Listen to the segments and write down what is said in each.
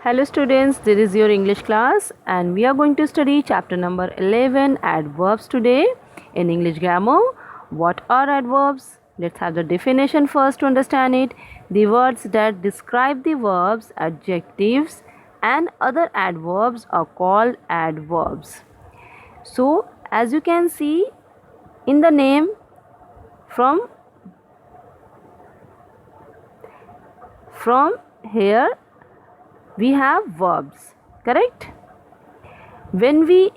Hello students, this is your English class and we are going to study chapter number 11 adverbs today in English grammar. What are adverbs? Let's have the definition first to understand it. The words that describe the verbs, adjectives and other adverbs are called adverbs. So as you can see in the name, from here we have verbs, correct? When we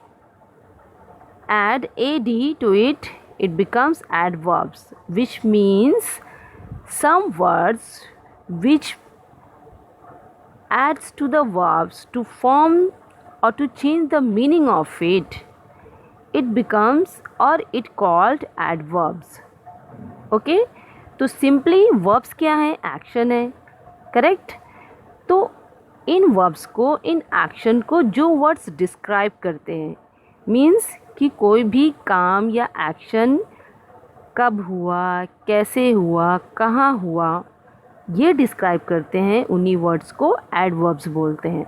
add ad to it, it becomes adverbs, which means some words which adds to the verbs to form or to change the meaning of it, it becomes or it called adverbs. Okay तो simply verbs क्या है? Action है, correct? तो इन verbs को, in action को जो words describe करते हैं, मीन्स कि कोई भी काम या एक्शन कब हुआ, कैसे हुआ, कहाँ हुआ, ये डिस्क्राइब करते हैं, उन्हीं वर्ड्स को एडवर्ब्स बोलते हैं.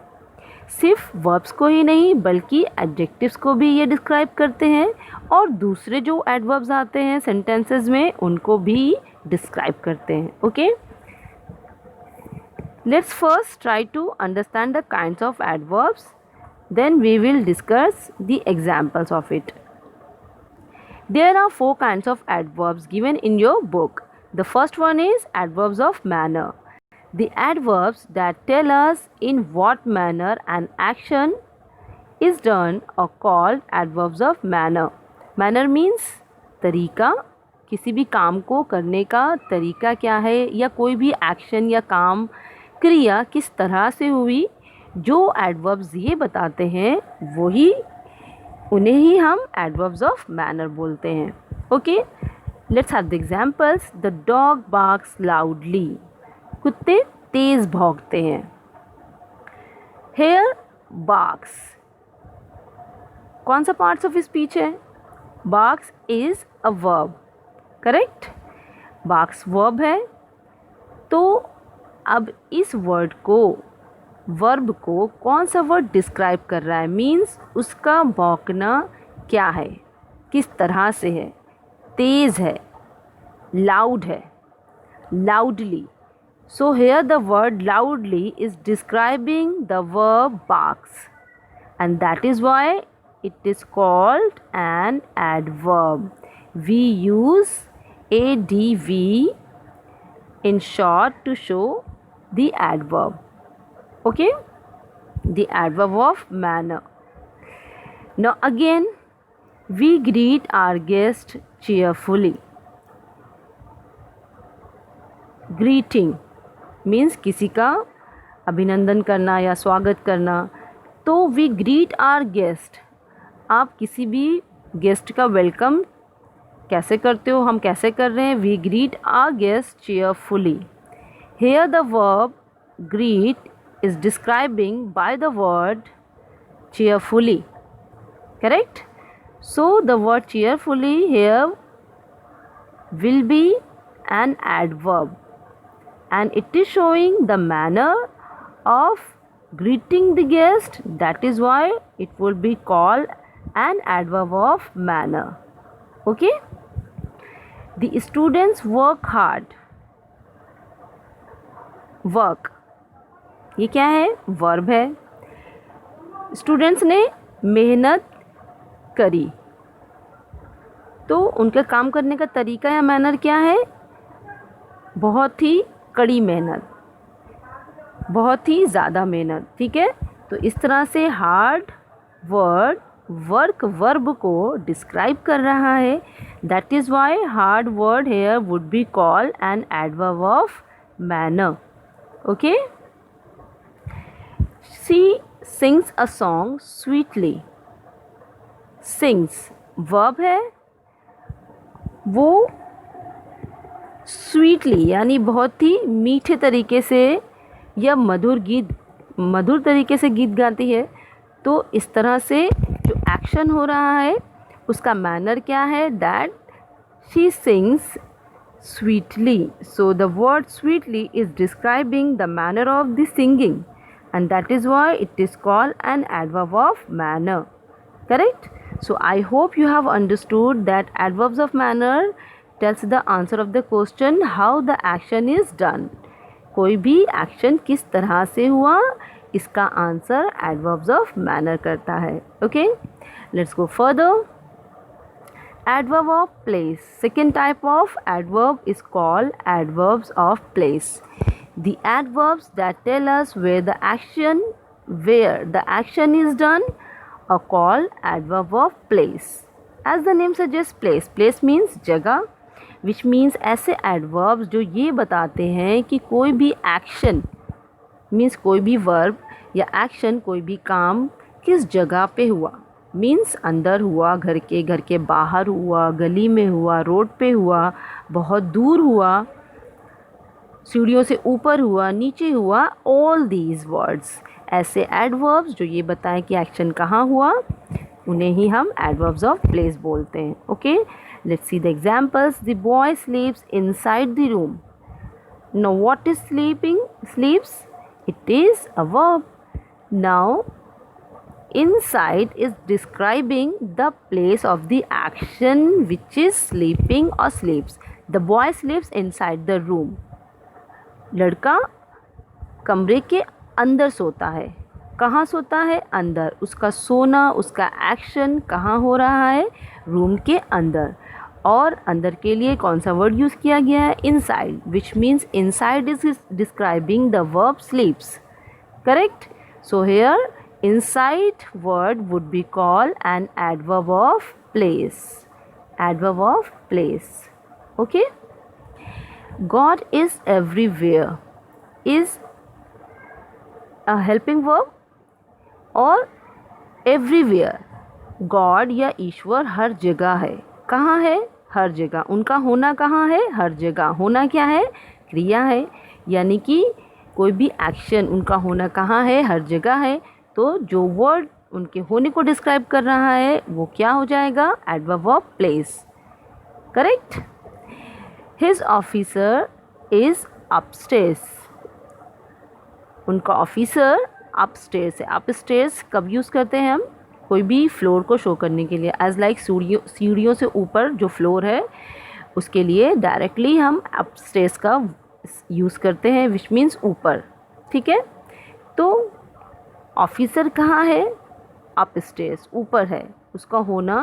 सिर्फ वर्ब्स को ही नहीं बल्कि एडजेक्टिव्स को भी ये डिस्क्राइब करते हैं और दूसरे जो एडवर्ब्स आते हैं सेंटेंसेस में उनको भी डिस्क्राइब करते हैं. Okay, let's first try to understand the kinds of adverbs, then we will discuss the examples of it. There are 4 kinds of adverbs given in your book. The first one is adverbs of manner. The adverbs that tell us in what manner an action is done are called adverbs of manner. Manner means तरीका, किसी भी काम को करने का तरीका क्या है, या कोई भी एक्शन या काम, क्रिया किस तरह से हुई, जो एडवर्ब्स ये बताते हैं वही, उन्हें ही हम एडवर्ब्स ऑफ मैनर बोलते हैं. Okay, let's have the examples. The dog barks loudly. कुत्ते तेज भौंकते हैं. हेयर बार्क्स, कौन सा पार्ट्स ऑफ स्पीच है? Barks is a verb, correct? Barks verb है. तो अब इस वर्ड को, वर्ब को कौन सा वर्ड डिस्क्राइब कर रहा है? मीन्स उसका भौंकना क्या है, किस तरह से है? तेज़ है, लाउड है, loudly. So here the word loudly is describing the verb barks and that is why it is called an adverb. We use adv in short to show the adverb. Okay, the adverb of manner. Now again, we greet our guest cheerfully. Greeting means किसी का अभिनंदन करना या स्वागत करना. तो we greet our guest. आप किसी भी गेस्ट का वेलकम कैसे करते हो, हम कैसे कर रहे हैं? We greet our guest cheerfully. Here the verb greet is describing by the word cheerfully, correct? So the word cheerfully here will be an adverb and it is showing the manner of greeting the guest. That is why it will be called an adverb of manner. Okay, the students work hard. Work ये क्या है? Verb है. Students ने मेहनत करी. तो उनका काम करने का तरीका या मैनर क्या है? बहुत ही कड़ी मेहनत, बहुत ही ज़्यादा मेहनत. ठीक है, तो इस तरह से हार्ड वर्ड वर्क वर्ब को डिस्क्राइब कर रहा है. That is why hard word here would be called an adverb of manner. Okay, she sings a song sweetly. Sings verb है, वो स्वीटली यानी बहुत ही मीठे तरीके से या मधुर तरीके से गीत गाती है. तो इस तरह से जो एक्शन हो रहा है उसका मैनर क्या है? That she sings sweetly. So the word sweetly is describing the manner of the singing. and that is why it is called an adverb of manner. Correct? So I hope you have understood that adverbs of manner tells the answer of the question how the action is done. कोई भी action किस तरह से हुआ, इसका answer adverbs of manner करता है. Okay, let's go further. Adverb of place. Second type of adverb is called adverbs of place. The adverbs that tell us where the action is done are called adverb of place. As the name suggests, place means जगह, which means ऐसे adverbs जो ये बताते हैं कि कोई भी action means कोई भी verb या action, कोई भी काम किस जगह पे हुआ. मीन्स अंदर हुआ, घर के बाहर हुआ, गली में हुआ, रोड पे हुआ, बहुत दूर हुआ, सीढ़ियों से ऊपर हुआ, नीचे हुआ. ऑल दीज वर्ड्स, ऐसे एडवर्ब्स जो ये बताएं कि एक्शन कहाँ हुआ, उन्हें ही हम एडवर्ब्स ऑफ प्लेस बोलते हैं. Okay, let's see the examples. The boy स्लीप्स inside the room. Now what is स्लीप्स? It is a verb. Now inside is describing the place of the action which is sleeping or sleeps. The boy sleeps inside the room. लड़का कमरे के अंदर सोता है. कहाँ सोता है? अंदर. उसका सोना, उसका एक्शन कहाँ हो रहा है? रूम के अंदर. और अंदर के लिए कौन सा वर्ड यूज़ किया गया है? Inside, which means inside is describing the verb स्लीप्स. Correct? So here inside word would be called an adverb of place. Adverb of place. Okay, God is everywhere is a helping verb. और everywhere, God या ईश्वर हर जगह है. कहाँ है? हर जगह. उनका होना कहाँ है? हर जगह. होना क्या है? क्रिया है, यानी कि कोई भी एक्शन उनका होना कहाँ है? हर जगह है. तो जो वर्ड उनके होने को डिस्क्राइब कर रहा है वो क्या हो जाएगा? Adverb of place. Correct? His officer is upstairs. उनका ऑफिसर अपस्टेयर्स है. अपस्टेयर्स कब यूज़ करते हैं हम? कोई भी फ्लोर को शो करने के लिए. एज लाइक सीढ़ियों से ऊपर जो फ्लोर है उसके लिए डायरेक्टली हम अपस्टेयर्स का यूज़ करते हैं, विच मीन्स ऊपर. ठीक है? तो ऑफिसर कहाँ है? अपस्टेयर्स, ऊपर है. उसका होना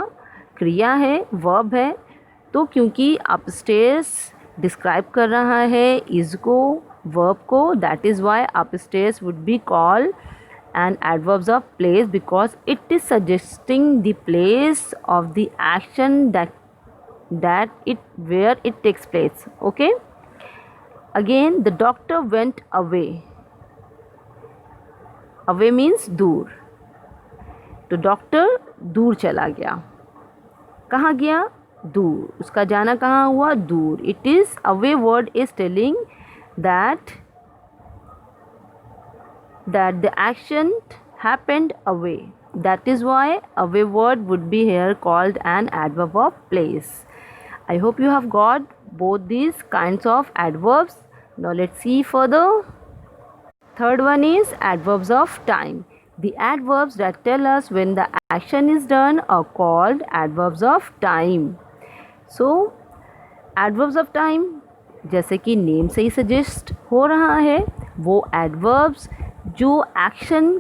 क्रिया है, वर्ब है. तो क्योंकि अपस्टेयर्स डिस्क्राइब कर रहा है इज को, वर्ब को, that is why upstairs would be called an adverbs of place, because it is suggesting the place of the action that it where it takes place. Okay, again the doctor went away. Away means दूर. तो doctor दूर चला गया. कहाँ गया? दूर. उसका जाना कहाँ हुआ? दूर. It is away word is telling that the action happened away. That is why away word would be here called an adverb of place. I hope you have got both these kinds of adverbs. Now let's see further. Third one is adverbs of time. The adverbs that tell us when the action is done are called adverbs of time. So, adverbs of time, जैसे कि name से ही suggest हो रहा है, वो adverbs जो action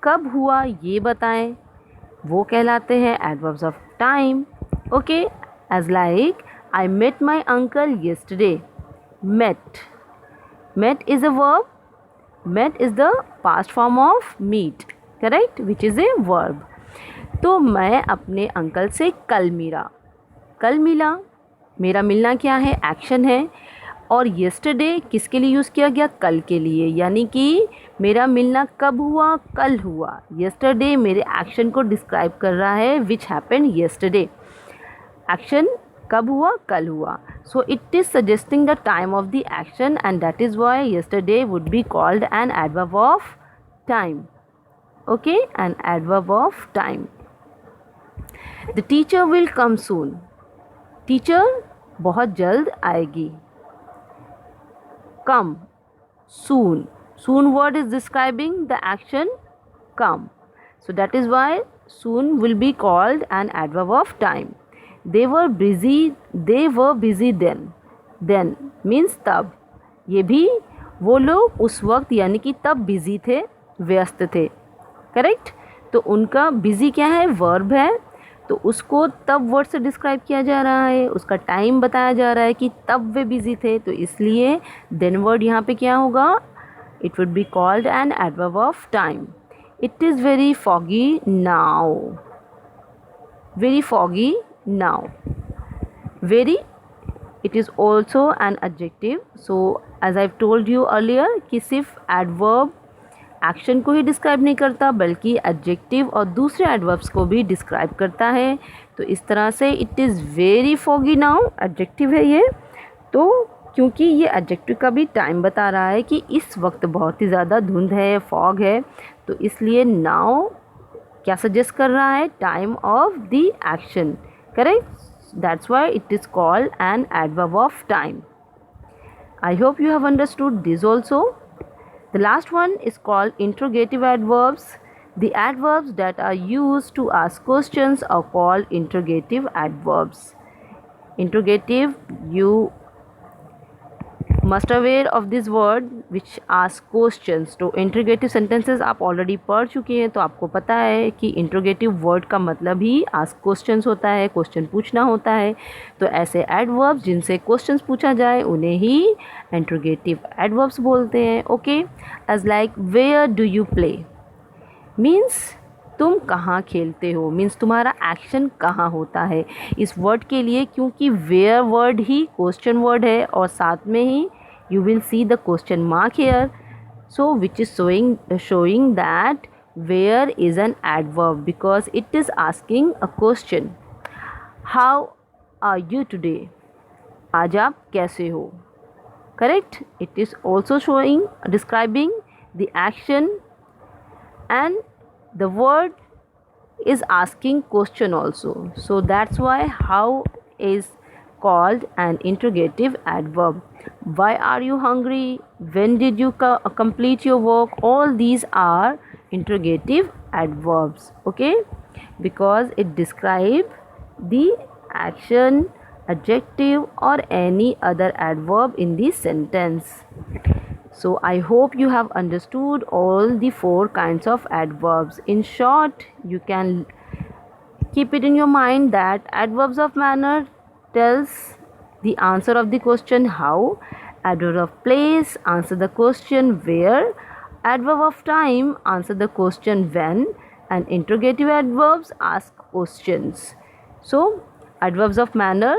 कब हुआ ये बताएं, वो कहलाते हैं adverbs of time. Okay, as like I met my uncle yesterday. Met. Met is a verb. Met is the past form of meet, correct, which is a verb. तो मैं अपने अंकल से कल मिला. कल मिला, मेरा मिलना क्या है? एक्शन है. और yesterday किसके लिए यूज़ किया गया? कल के लिए. यानी कि मेरा मिलना कब हुआ? कल हुआ. yesterday मेरे एक्शन को डिस्क्राइब कर रहा है, which happened yesterday. एक्शन कब हुआ? कल हुआ. So it is suggesting the time of the action, and that is why yesterday would be called an adverb of time. Okay, an adverb of time. The teacher will come soon. Teacher बहुत जल्द आएगी. Come soon. Soon word is describing the action come. So that is why soon will be called an adverb of time. They were busy then. Then means तब. ये भी वो लोग उस वक्त यानी कि तब बिजी थे, व्यस्त थे. करेक्ट. तो उनका बिजी क्या है, वर्ब है. तो उसको तब वर्ड से डिस्क्राइब किया जा रहा है, उसका टाइम बताया जा रहा है कि तब वे बिजी थे, तो इसलिए देन वर्ड यहाँ पे क्या होगा, it would be called an adverb of time. It is very foggy now. Very foggy now. Very, it is also an adjective. So as I've told you earlier कि सिर्फ adverb action को ही describe नहीं करता बल्कि adjective और दूसरे adverbs को भी डिस्क्राइब करता है. तो इस तरह से it is very foggy now adjective है ये. तो क्योंकि ये एडजेक्टिव का भी टाइम बता रहा है कि इस वक्त बहुत ही ज़्यादा धुंध है, फॉग है, तो इसलिए नाउ क्या सजेस्ट कर रहा है, time of the action. Correct. That's why it is called an adverb of time. I hope you have understood this also. The last one is called interrogative adverbs. The adverbs that are used to ask questions are called interrogative adverbs. Interrogative, you must aware of this word which asks questions. तो interrogative sentences आप already पढ़ चुके हैं, तो आपको पता है कि interrogative word का मतलब ही ask questions होता है, क्वेश्चन पूछना होता है. तो ऐसे adverbs जिनसे questions पूछा जाए उन्हें ही interrogative adverbs बोलते हैं. Okay. as like where do you play means तुम कहाँ खेलते हो, मीन्स तुम्हारा एक्शन कहाँ होता है. इस वर्ड के लिए क्योंकि वेयर वर्ड ही क्वेश्चन वर्ड है और साथ में ही you will see the question mark here, so which is showing that where is an adverb because it is asking a question. How are you today, आज आप कैसे हो. Correct. It is also showing describing the action and the word is asking question also, so that's why how is called an interrogative adverb. Why are you hungry, when did you complete your work, all these are interrogative adverbs. Okay, because it describe the action, adjective or any other adverb in the sentence. So I hope you have understood all the 4 kinds of adverbs. In short, you can keep it in your mind that adverbs of manner tells the answer of the question how, adverb of place answer the question where, adverb of time answer the question when, and interrogative adverbs ask questions. So adverbs of manner,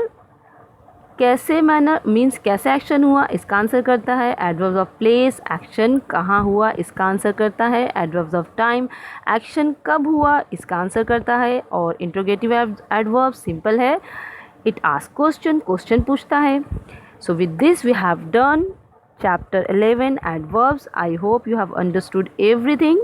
कैसे manner means कैसे action हुआ इसका answer करता है. Adverbs of place action कहाँ हुआ इसका answer करता है. एडवर्ब्स ऑफ टाइम एक्शन कब हुआ इसका आंसर करता है. और इंट्रोगेटिव एडवर्ब सिंपल है, इट आस्क क्वेश्चन, क्वेश्चन पूछता है. So with this we have done chapter 11 adverbs. I hope you have understood everything.